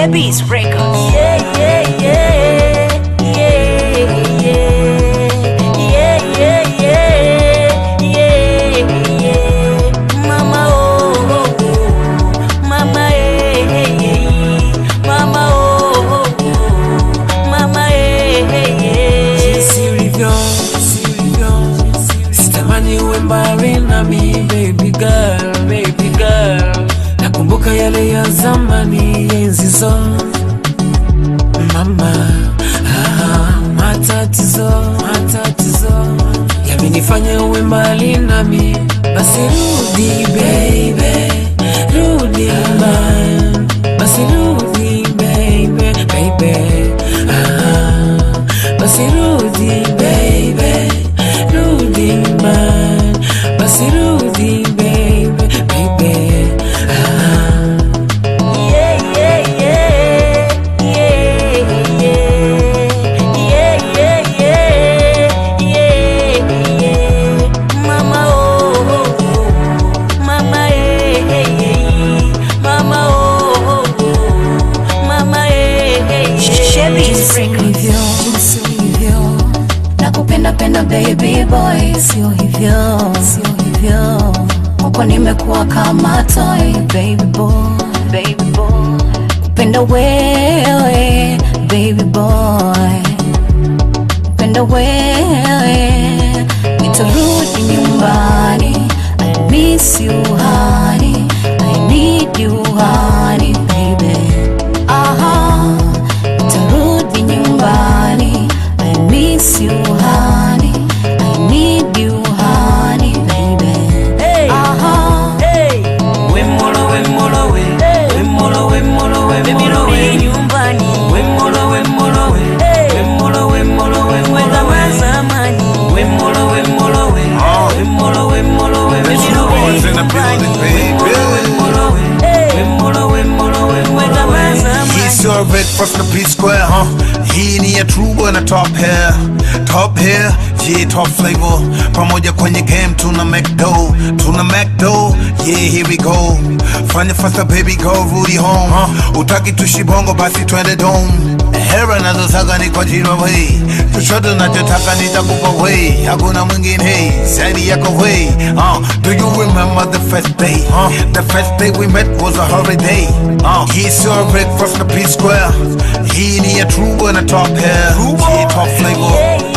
Shebi's Records. Yeah, yeah, yeah, yeah, yeah, yeah, yeah, yeah, yeah. Mama, oh, oh, mama, mama, oh, oh, mama, jinsi ulivyo, sitamani uwe mbali nami, baby girl. Nakumbuka yale ya zamani, enzi zo mama, matatizo yamenifanya uwe mbali nami. Basi rudi baby, rudi man, basi rudi baby, basi rudi baby, rudi man, basi rudi baby. Nakupenda baby boy, sio hivyo, huko nimekuwa kama toy, baby boy, kupenda wewe, baby boy, kupenda wewe, nitarudi nyumbani, I miss you honey, I need you honey, baby, nitarudi nyumbani, I miss you honey, I need you honey, baby. Hey, hey. Wemolo, baby rudi nyumbani. Wemolo, kama zamani. Wemolo, baby rudi nyumbani. Kama zamani. He's your red first the P square, Hii ni ya true boy na top hair, yeah, top flavor. Pamoja kwenye game tuna McDo, yeah, here we go. Fanya faster baby go, rudi home, utaki tushibongo basi twende dome. Hera nazotaka ni kwa jina way, tushoto nachotaka nitakupa way, hakuna mwingine hey, zaidi yako way. Do you remember the first day? The first day we met was a holiday. He's your breakfast the P square. He need a true boy and a top hair, yeah, top flavor.